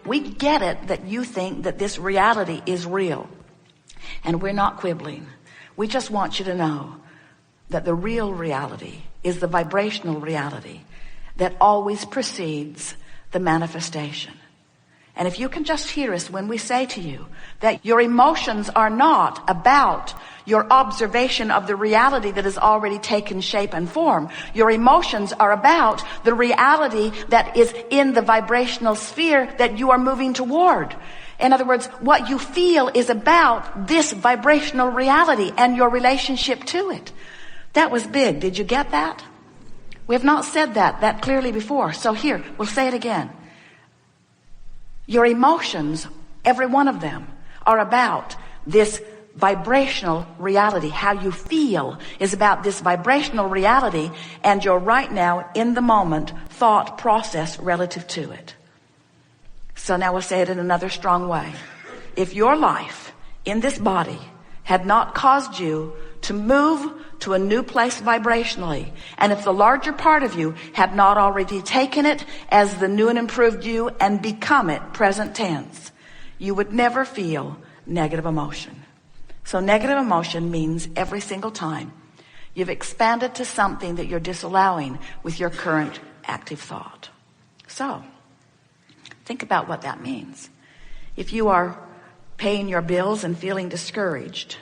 We get it that you think that this reality is real. And we're not quibbling. We just want you to know that the real reality is the vibrational reality that always precedes the manifestation. And if you can just hear us when we say to you that your emotions are not about your observation of the reality that has already taken shape and form. Your emotions are about the reality that is in the vibrational sphere that you are moving toward. In other words, what you feel is about this vibrational reality and your relationship to it. That was big. Did you get that? We have not said that clearly before. So here, we'll say it again. Your emotions, every one of them, are about this vibrational reality. How you feel is about this vibrational reality and your right now, in the moment, thought process relative to it. So now we'll say it in another strong way. If your life in this body had not caused you to move to a new place vibrationally, and if the larger part of you had not already taken it as the new and improved you and become it, present tense, you would never feel negative emotion. So negative emotion means every single time you've expanded to something that you're disallowing with your current active thought. So think about what that means. If you are paying your bills and feeling discouraged,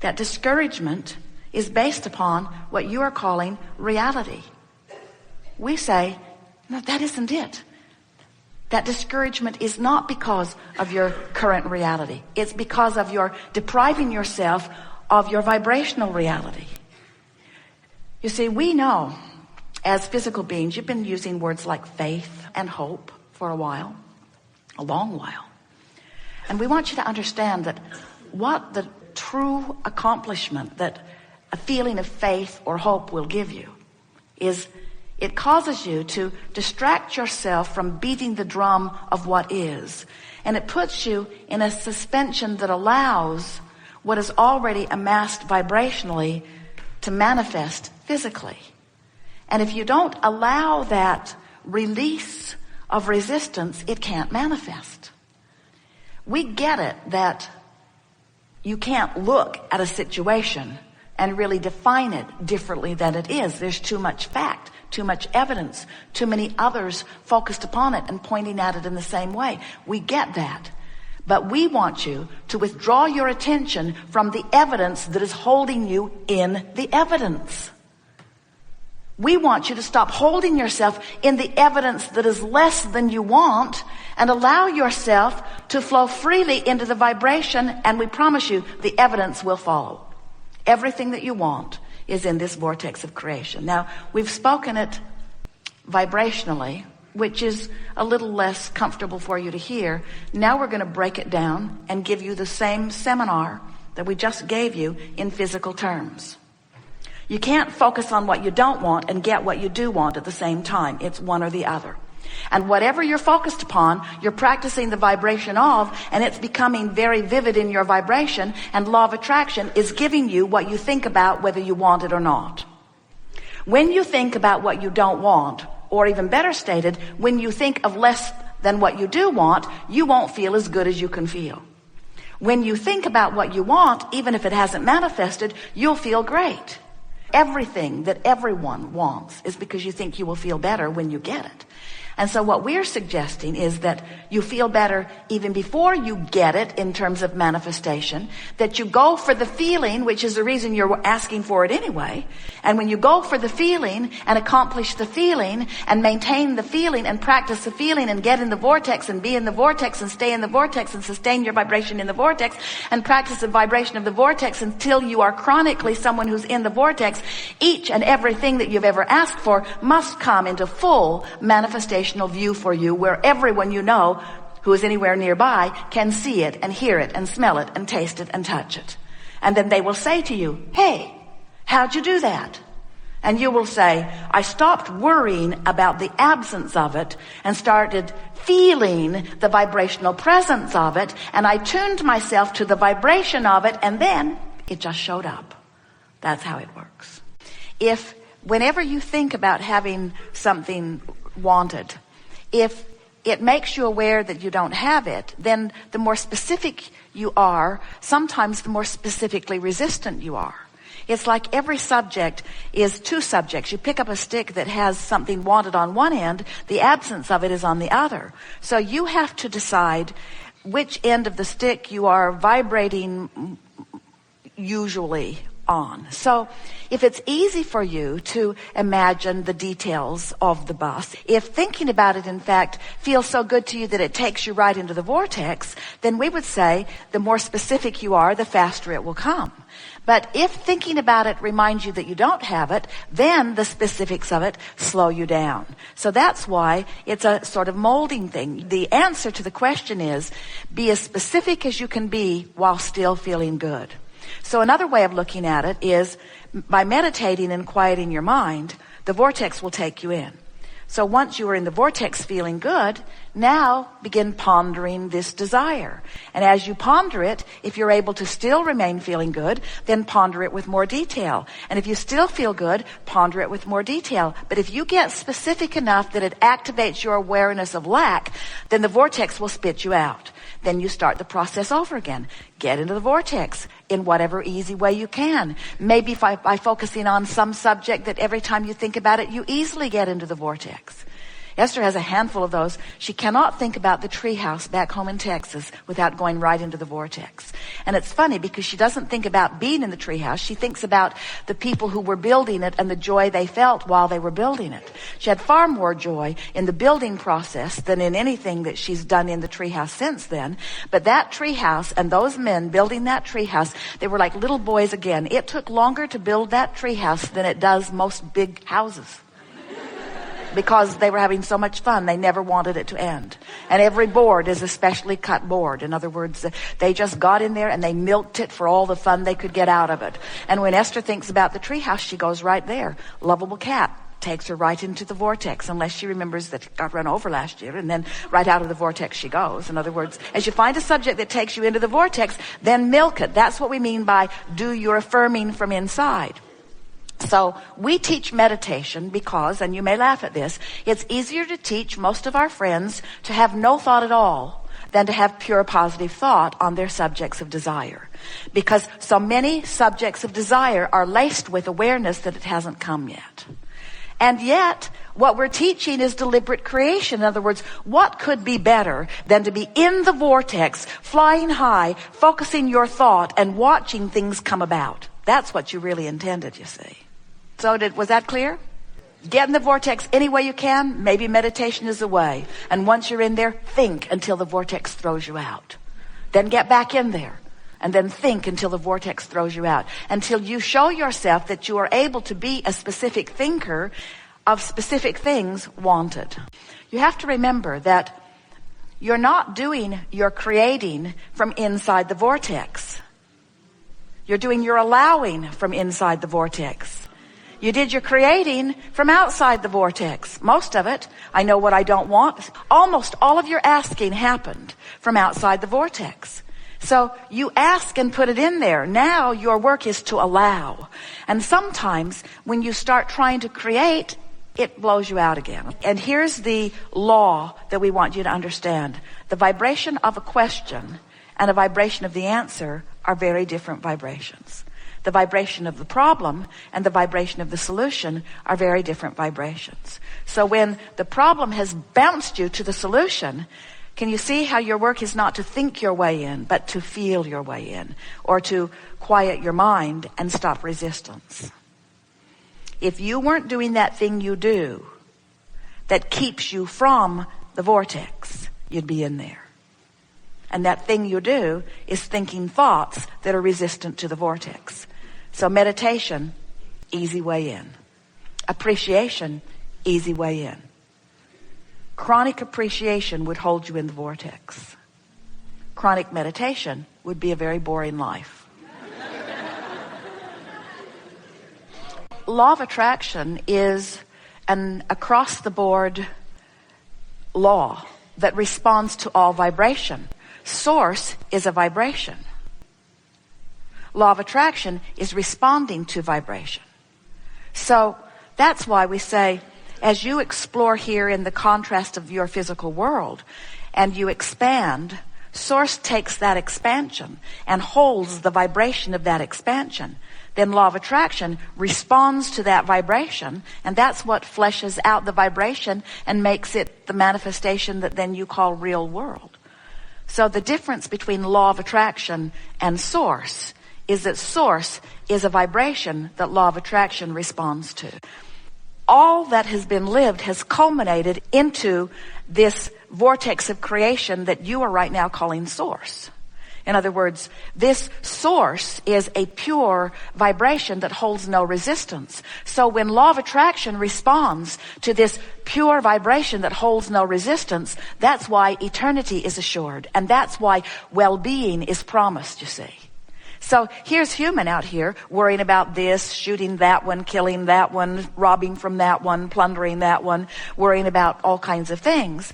that discouragement is based upon what you are calling reality. We say, no, that isn't it. That discouragement is not because of your current reality. It's because of your depriving yourself of your vibrational reality. You see, we know as physical beings, you've been using words like faith and hope for a while, a long while. And we want you to understand that what the true accomplishment that a feeling of faith or hope will give you is it causes you to distract yourself from beating the drum of what is. And it puts you in a suspension that allows what is already amassed vibrationally to manifest physically. And if you don't allow that release of resistance, it can't manifest. We get it that you can't look at a situation and really define it differently than it is. There's too much fact, too much evidence, too many others focused upon it and pointing at it in the same way. We get that. But we want you to withdraw your attention from the evidence that is holding you in the evidence. We want you to stop holding yourself in the evidence that is less than you want and allow yourself to flow freely into the vibration, and we promise you the evidence will follow. Everything that you want is in this vortex of creation. Now, we've spoken it vibrationally, which is a little less comfortable for you to hear. Now we're going to break it down and give you the same seminar that we just gave you in physical terms. You can't focus on what you don't want and get what you do want at the same time. It's one or the other. And whatever you're focused upon, you're practicing the vibration of, and it's becoming very vivid in your vibration, and law of attraction is giving you what you think about whether you want it or not. When you think about what you don't want, or even better stated, when you think of less than what you do want, you won't feel as good as you can feel. When you think about what you want, even if it hasn't manifested, you'll feel great. Everything that everyone wants is because you think you will feel better when you get it. And so what we're suggesting is that you feel better even before you get it in terms of manifestation, that you go for the feeling, which is the reason you're asking for it anyway. And when you go for the feeling and accomplish the feeling and maintain the feeling and practice the feeling and get in the vortex and be in the vortex and stay in the vortex and sustain your vibration in the vortex and practice the vibration of the vortex until you are chronically someone who's in the vortex, each and everything that you've ever asked for must come into full manifestation view for you, where everyone you know who is anywhere nearby can see it and hear it and smell it and taste it and touch it. And then they will say to you, hey, how'd you do that? And you will say, I stopped worrying about the absence of it and started feeling the vibrational presence of it, and I tuned myself to the vibration of it, and then it just showed up. That's how it works. If whenever you think about having something wanted, if it makes you aware that you don't have it, then the more specific you are, sometimes the more specifically resistant you are. It's like every subject is two subjects. You pick up a stick that has something wanted on one end, the absence of it is on the other. So you have to decide which end of the stick you are vibrating usually on. So if it's easy for you to imagine the details of the bus, if thinking about it in fact feels so good to you that it takes you right into the vortex, then we would say the more specific you are, the faster it will come. But if thinking about it reminds you that you don't have it, then the specifics of it slow you down. So that's why it's a sort of molding thing. The answer to the question is, be as specific as you can be while still feeling good. So another way of looking at it is, by meditating and quieting your mind, the vortex will take you in. So once you are in the vortex feeling good, now begin pondering this desire. And as you ponder it, if you're able to still remain feeling good, then ponder it with more detail. And if you still feel good, ponder it with more detail. But if you get specific enough that it activates your awareness of lack, then the vortex will spit you out. Then you start the process over again. Get into the vortex in whatever easy way you can. Maybe by focusing on some subject that every time you think about it, you easily get into the vortex. Esther has a handful of those. She cannot think about the treehouse back home in Texas without going right into the vortex. And it's funny because she doesn't think about being in the treehouse. She thinks about the people who were building it and the joy they felt while they were building it. She had far more joy in the building process than in anything that she's done in the treehouse since then. But that treehouse and those men building that treehouse, they were like little boys again. It took longer to build that treehouse than it does most big houses. Because they were having so much fun, they never wanted it to end. And every board is a specially cut board. In other words, they just got in there and they milked it for all the fun they could get out of it. And when Esther thinks about the treehouse, she goes right there. Lovable cat takes her right into the vortex, unless she remembers that she got run over last year, and then right out of the vortex she goes. In other words, as you find a subject that takes you into the vortex, then milk it. That's what we mean by do your affirming from inside. So we teach meditation because, and you may laugh at this, it's easier to teach most of our friends to have no thought at all than to have pure positive thought on their subjects of desire. Because so many subjects of desire are laced with awareness that it hasn't come yet. And yet, what we're teaching is deliberate creation. In other words, what could be better than to be in the vortex, flying high, focusing your thought, and watching things come about? That's what you really intended, you see. So was that clear? Get in the vortex any way you can. Maybe meditation is the way. And once you're in there, think until the vortex throws you out. Then get back in there. And then think until the vortex throws you out. Until you show yourself that you are able to be a specific thinker of specific things wanted. You have to remember that you're not doing your creating from inside the vortex. You're doing your allowing from inside the vortex. You did your creating from outside the vortex. Most of it, I know what I don't want. Almost all of your asking happened from outside the vortex. So you ask and put it in there. Now your work is to allow. And sometimes when you start trying to create, it blows you out again. And here's the law that we want you to understand. The vibration of a question and a vibration of the answer are very different vibrations. The vibration of the problem and the vibration of the solution are very different vibrations. So when the problem has bounced you to the solution, can you see how your work is not to think your way in, but to feel your way in, or to quiet your mind and stop resistance? If you weren't doing that thing you do that keeps you from the vortex, you'd be in there. And that thing you do is thinking thoughts that are resistant to the vortex. So meditation, easy way in. Appreciation, easy way in. Chronic appreciation would hold you in the vortex. Chronic meditation would be a very boring life. Law of attraction is an across-the-board law that responds to all vibration. Source is a vibration. Law of attraction is responding to vibration. So that's why we say as you explore here in the contrast of your physical world and you expand, Source takes that expansion and holds the vibration of that expansion. Then law of attraction responds to that vibration, and that's what fleshes out the vibration and makes it the manifestation that then you call real world. So the difference between law of attraction and source is that source is a vibration that law of attraction responds to. All that has been lived has culminated into this vortex of creation that you are right now calling source. In other words, this source is a pure vibration that holds no resistance. So when law of attraction responds to this pure vibration that holds no resistance, that's why eternity is assured. And that's why well-being is promised, you see. So here's human out here worrying about this, shooting that one, killing that one, robbing from that one, plundering that one, worrying about all kinds of things.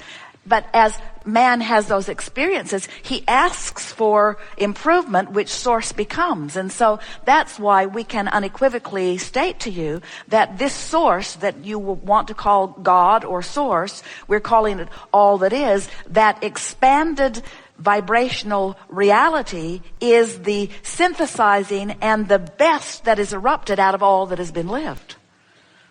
But as man has those experiences, he asks for improvement, which source becomes. And so that's why we can unequivocally state to you that this source that you want to call God or source, we're calling it all that is, that expanded vibrational reality is the synthesizing and the best that is erupted out of all that has been lived.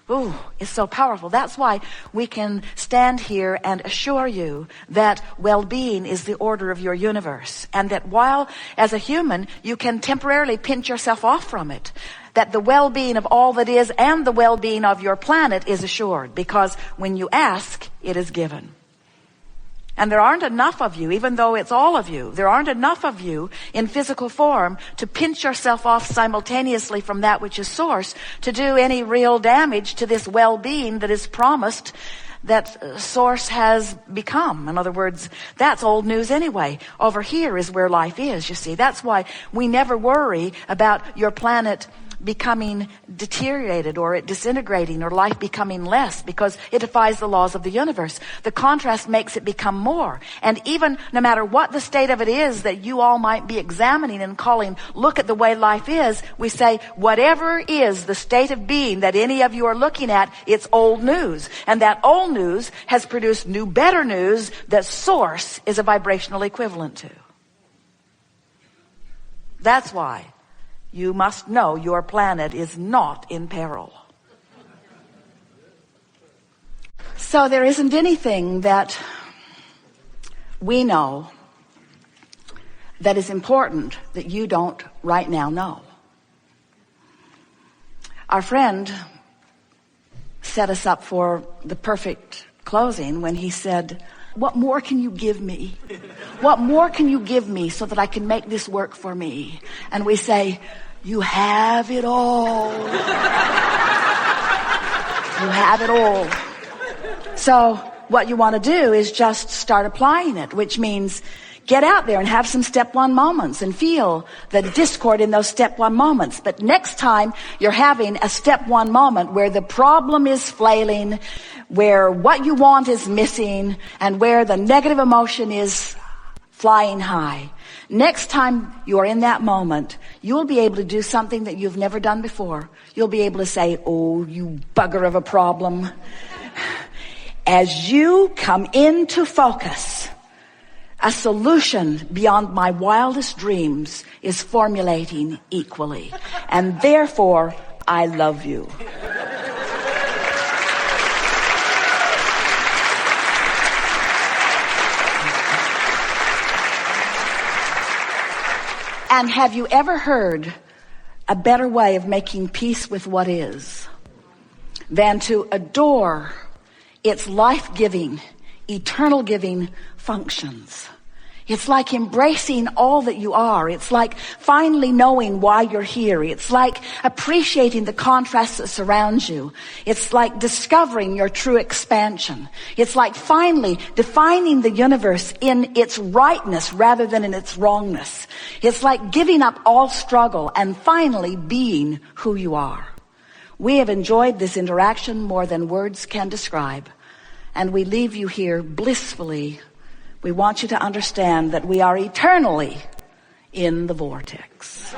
Ooh, it's so powerful. That's why we can stand here and assure you that well-being is the order of your universe, and that while as a human you can temporarily pinch yourself off from it, that the well-being of all that is and the well-being of your planet is assured, because when you ask, it is given. And there aren't enough of you, even though it's all of you, there aren't enough of you in physical form to pinch yourself off simultaneously from that which is source to do any real damage to this well-being that is promised, that source has become. In other words, that's old news anyway. Over here is where life is, you see. That's why we never worry about your planet becoming deteriorated or it disintegrating or life becoming less, because it defies the laws of the universe. The contrast makes it become more. And even no matter what the state of it is that you all might be examining and calling, look at the way life is, we say, whatever is the state of being that any of you are looking at, it's old news. And that old news has produced new, better news that source is a vibrational equivalent to. That's why you must know your planet is not in peril. So there isn't anything that we know that is important that you don't right now know. Our friend set us up for the perfect closing when he said, "What more can you give me? What more can you give me so that I can make this work for me?" And we say, "You have it all." You have it all. So what you want to do is just start applying it, which means get out there and have some step one moments and feel the discord in those step one moments. But next time you're having a step one moment where the problem is flailing, where what you want is missing, and where the negative emotion is flying high, next time you are in that moment, you'll be able to do something that you've never done before. You'll be able to say, "Oh, you bugger of a problem." As you come into focus, a solution beyond my wildest dreams is formulating equally. And therefore, I love you. And have you ever heard a better way of making peace with what is than to adore its life-giving, eternal giving functions? It's like embracing all that you are. It's like finally knowing why you're here. It's like appreciating the contrasts that surround you. It's like discovering your true expansion. It's like finally defining the universe in its rightness rather than in its wrongness. It's like giving up all struggle and finally being who you are. We have enjoyed this interaction more than words can describe, and we leave you here blissfully. We want you to understand that we are eternally in the vortex.